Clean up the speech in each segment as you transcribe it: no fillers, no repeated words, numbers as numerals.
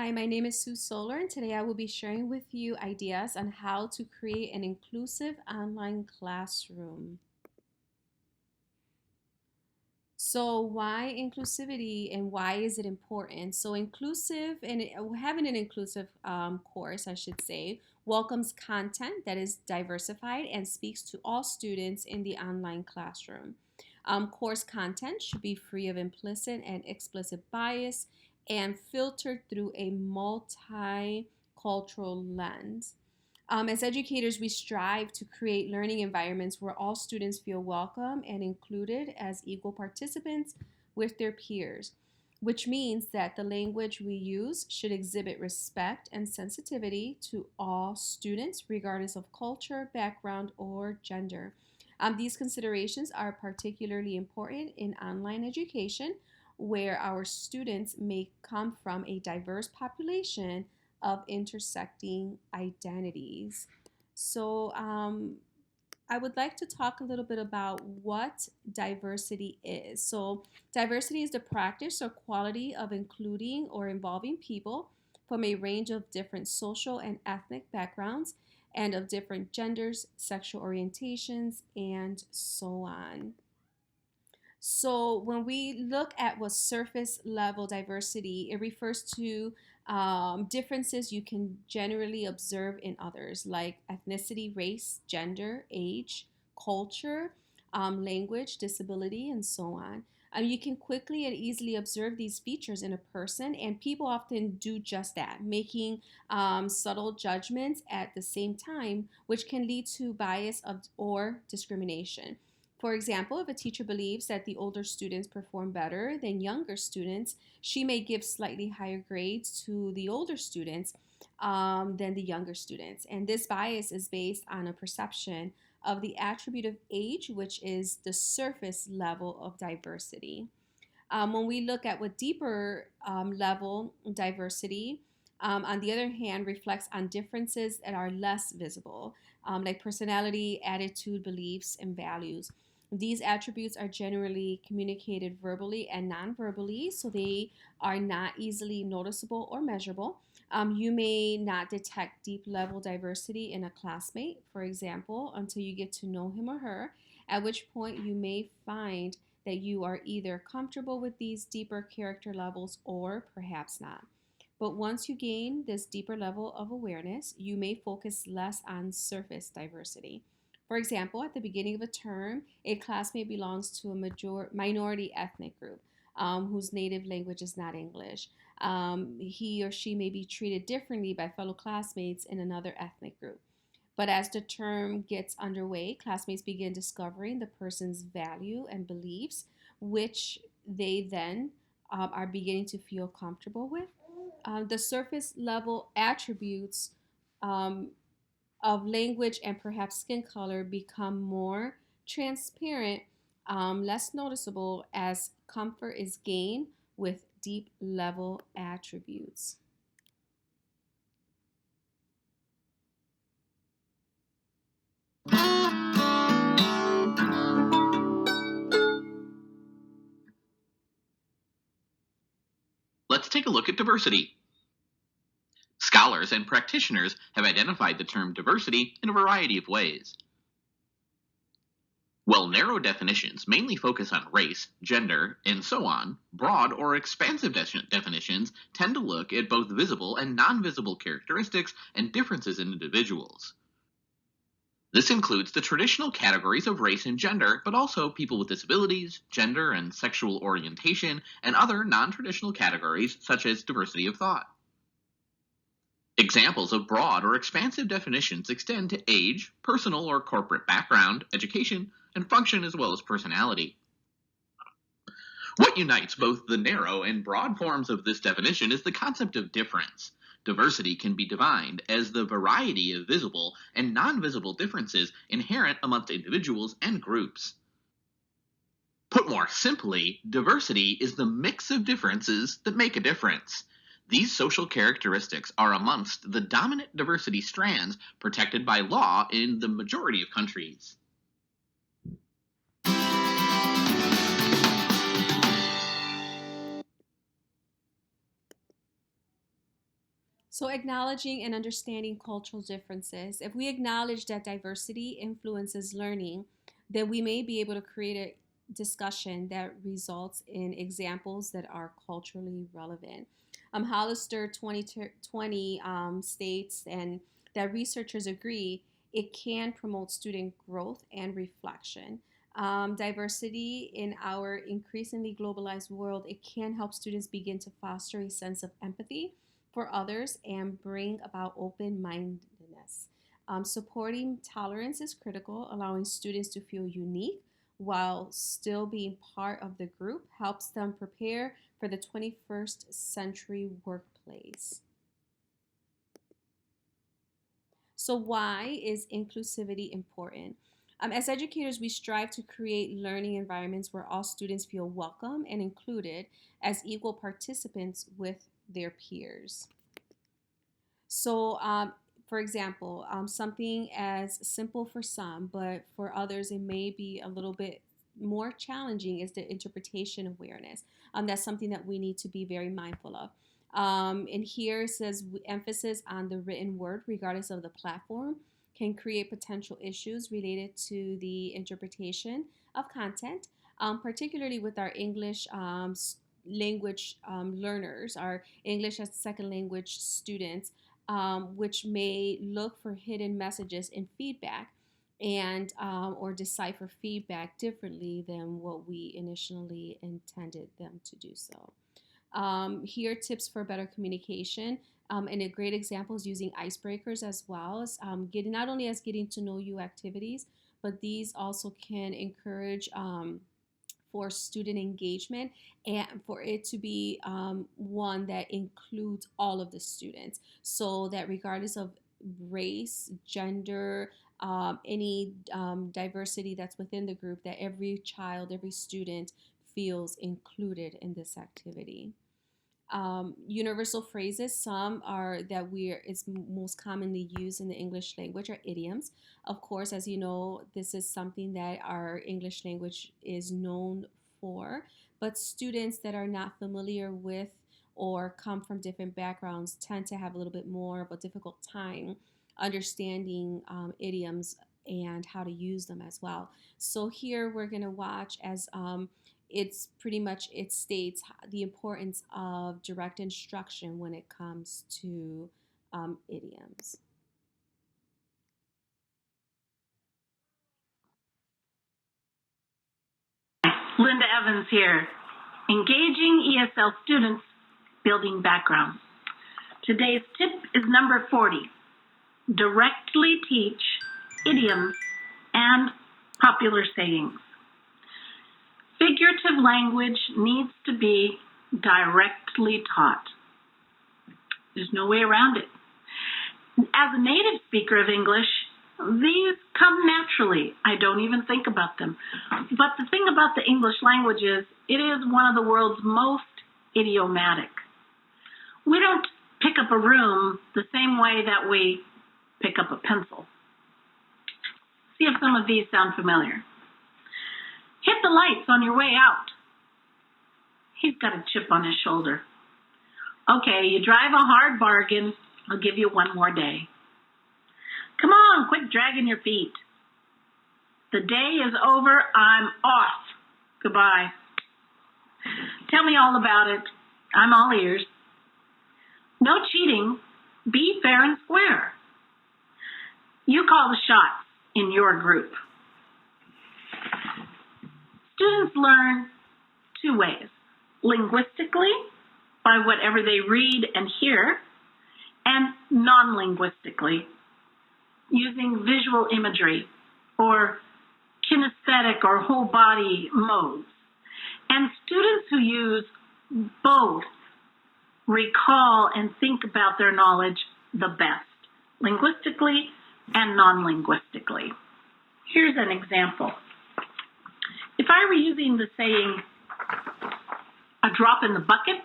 Hi, my name is Sue Solar, and today I will be sharing with you ideas on how to create an inclusive online classroom. So, why inclusivity and why is it important? So, having an inclusive course, I should say, welcomes content that is diversified and speaks to all students in the online classroom. Course content should be free of implicit and explicit bias and filtered through a multicultural lens. As educators, we strive to create learning environments where all students feel welcome and included as equal participants with their peers, which means that the language we use should exhibit respect and sensitivity to all students, regardless of culture, background, or gender. These considerations are particularly important in online education, where our students may come from a diverse population of intersecting identities. So, I would like to talk a little bit about what diversity is. So, diversity is the practice or quality of including or involving people from a range of different social and ethnic backgrounds and of different genders, sexual orientations, and so on. So when we look at what surface level diversity, it refers to differences you can generally observe in others, like ethnicity, race, gender, age, culture, language, disability, and so on. You can quickly and easily observe these features in a person, and people often do just that, making subtle judgments at the same time, which can lead to bias or discrimination. For example, if a teacher believes that the older students perform better than younger students, she may give slightly higher grades to the older students than the younger students. And this bias is based on a perception of the attribute of age, which is the surface level of diversity. When we look at what deeper level diversity, on the other hand, reflects on differences that are less visible, like personality, attitude, beliefs, and values. These attributes are generally communicated verbally and non verbally, so they are not easily noticeable or measurable. You may not detect deep level diversity in a classmate, for example, until you get to know him or her, at which point you may find that you are either comfortable with these deeper character levels or perhaps not. But once you gain this deeper level of awareness, you may focus less on surface diversity. For example, at the beginning of a term, a classmate belongs to a minority ethnic group whose native language is not English. He or she may be treated differently by fellow classmates in another ethnic group. But as the term gets underway, classmates begin discovering the person's value and beliefs, which they then are beginning to feel comfortable with. The surface level attributes um, of language and perhaps skin color become more transparent, less noticeable as comfort is gained with deep level attributes. Let's take a look at diversity. Scholars and practitioners have identified the term diversity in a variety of ways. While narrow definitions mainly focus on race, gender, and so on, broad or expansive definitions tend to look at both visible and non-visible characteristics and differences in individuals. This includes the traditional categories of race and gender, but also people with disabilities, gender and sexual orientation, and other non-traditional categories such as diversity of thought. Examples of broad or expansive definitions extend to age, personal or corporate background, education, and function as well as personality. What unites both the narrow and broad forms of this definition is the concept of difference. Diversity can be defined as the variety of visible and non-visible differences inherent amongst individuals and groups. Put more simply, diversity is the mix of differences that make a difference. These social characteristics are amongst the dominant diversity strands protected by law in the majority of countries. So, acknowledging and understanding cultural differences. If we acknowledge that diversity influences learning, then we may be able to create a discussion that results in examples that are culturally relevant. Hollister 2020 states and that researchers agree it can promote student growth and reflection. Diversity in our increasingly globalized world, it can help students begin to foster a sense of empathy for others and bring about open mindedness. Supporting tolerance is critical. Allowing students to feel unique while still being part of the group helps them prepare for the 21st century workplace. So, why is inclusivity important? As educators, we strive to create learning environments where all students feel welcome and included as equal participants with their peers. So, for example, something as simple for some, but for others, it may be a little bit more challenging is the interpretation awareness. That's something that we need to be very mindful of. And here it says emphasis on the written word, regardless of the platform, can create potential issues related to the interpretation of content, particularly with our English language learners, our English as a second language students, which may look for hidden messages in feedback and or decipher feedback differently than what we initially intended them to do so. Here are tips for better communication. And a great example is using icebreakers as well as getting not only as getting to know you activities, but these also can encourage for student engagement and for it to be one that includes all of the students so that regardless of race, gender, any diversity that's within the group, that every child, every student feels included in this activity. Universal phrases, some are that we're is most commonly used in the English language, are idioms. Of course, as you know, this is something that our English language is known for, but students that are not familiar with or come from different backgrounds tend to have a little bit more of a difficult time understanding idioms and how to use them as well. So here we're going to watch as it's pretty much it states the importance of direct instruction when it comes to idioms. Linda Evans here. Engaging ESL students, building background. Today's tip is number 40. Directly teach idioms and popular sayings. Figurative language needs to be directly taught. There's no way around it. As a native speaker of English, these come naturally. I don't even think about them. But the thing about the English language is it is one of the world's most idiomatic. We don't pick up a room the same way that we pick up a pencil. See if some of these sound familiar. Hit the lights on your way out. He's got a chip on his shoulder. Okay, you drive a hard bargain. I'll give you one more day. Come on, quit dragging your feet. The day is over. I'm off. Goodbye. Tell me all about it. I'm all ears. No cheating. Be fair and square. You call the shots in your group. Students learn two ways. Linguistically, by whatever they read and hear, and non-linguistically, using visual imagery or kinesthetic or whole body modes. And students who use both recall and think about their knowledge the best, linguistically and non-linguistically. Here's an example. If I were using the saying, a drop in the bucket,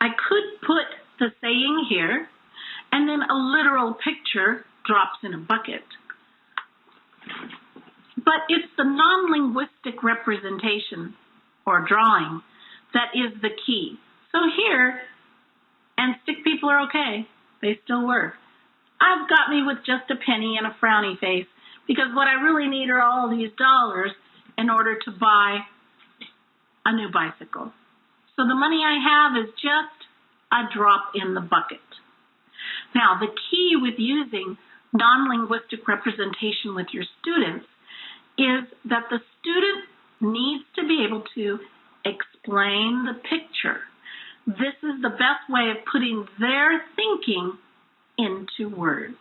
I could put the saying here and then a literal picture drops in a bucket. But it's the non-linguistic representation or drawing that is the key. So here, and stick people are okay. They still were. I've got me with just a penny and a frowny face because what I really need are all these dollars in order to buy a new bicycle. So the money I have is just a drop in the bucket. Now, the key with using non-linguistic representation with your students is that the student needs to be able to explain the picture. This is the best way of putting their thinking into words.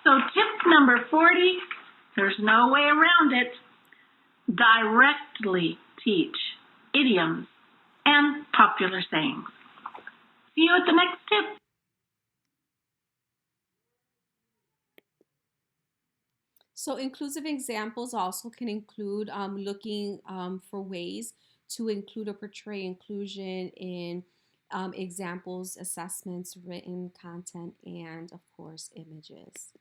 So tip number 40, there's no way around it. Directly teach idioms and popular sayings. See you at the next tip. So inclusive examples also can include looking for ways to include or portray inclusion in examples, assessments, written content, and of course, images.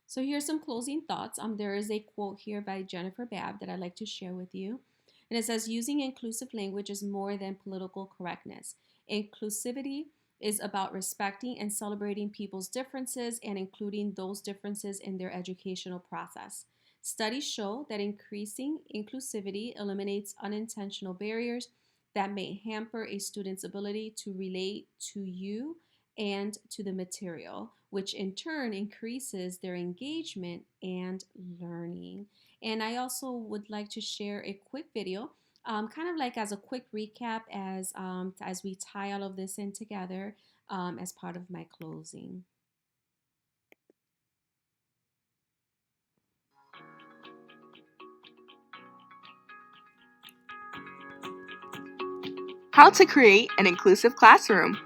So here's some closing thoughts. There is a quote here by Jennifer Babb that I'd like to share with you. And it says, using inclusive language is more than political correctness. Inclusivity is about respecting and celebrating people's differences and including those differences in their educational process. Studies show that increasing inclusivity eliminates unintentional barriers that may hamper a student's ability to relate to you and to the material, which in turn increases their engagement and learning. And I also would like to share a quick video, kind of like as a quick recap as we tie all of this in together as part of my closing. How to create an inclusive classroom.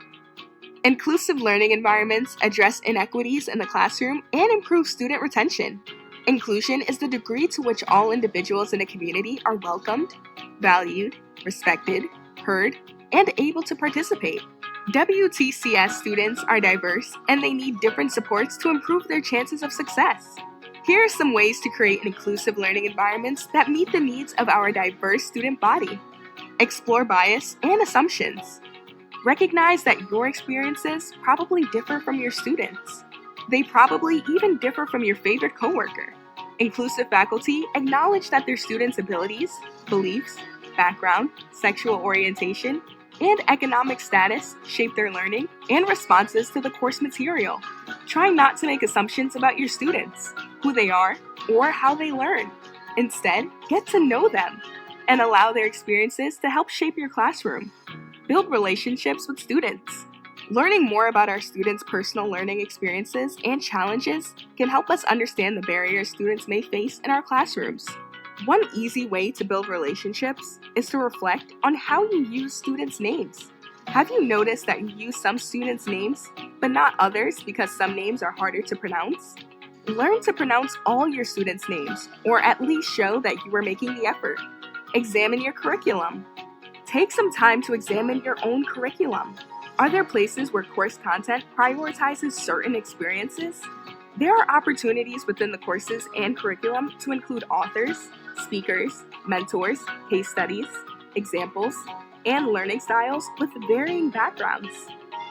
Inclusive learning environments address inequities in the classroom and improve student retention. Inclusion is the degree to which all individuals in a community are welcomed, valued, respected, heard, and able to participate. WTCS students are diverse and they need different supports to improve their chances of success. Here are some ways to create inclusive learning environments that meet the needs of our diverse student body. Explore bias and assumptions. Recognize that your experiences probably differ from your students. They probably even differ from your favorite coworker. Inclusive faculty acknowledge that their students' abilities, beliefs, background, sexual orientation, and economic status shape their learning and responses to the course material. Try not to make assumptions about your students, who they are, or how they learn. Instead, get to know them and allow their experiences to help shape your classroom. Build relationships with students. Learning more about our students' personal learning experiences and challenges can help us understand the barriers students may face in our classrooms. One easy way to build relationships is to reflect on how you use students' names. Have you noticed that you use some students' names, but not others because some names are harder to pronounce? Learn to pronounce all your students' names, or at least show that you are making the effort. Examine your curriculum. Take some time to examine your own curriculum. Are there places where course content prioritizes certain experiences? There are opportunities within the courses and curriculum to include authors, speakers, mentors, case studies, examples, and learning styles with varying backgrounds.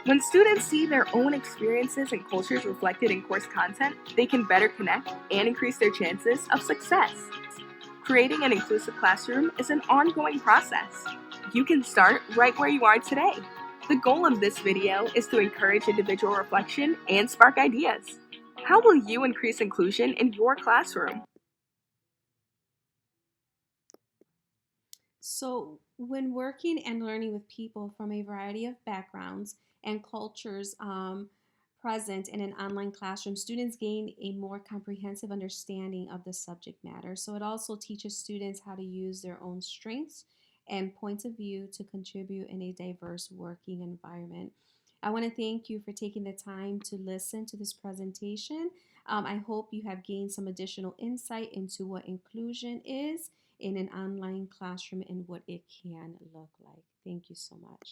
When students see their own experiences and cultures reflected in course content, they can better connect and increase their chances of success. Creating an inclusive classroom is an ongoing process. You can start right where you are today. The goal of this video is to encourage individual reflection and spark ideas. How will you increase inclusion in your classroom? So when working and learning with people from a variety of backgrounds and cultures present in an online classroom, students gain a more comprehensive understanding of the subject matter. So it also teaches students how to use their own strengths and points of view to contribute in a diverse working environment. I want to thank you for taking the time to listen to this presentation. I hope you have gained some additional insight into what inclusion is in an online classroom and what it can look like. Thank you so much.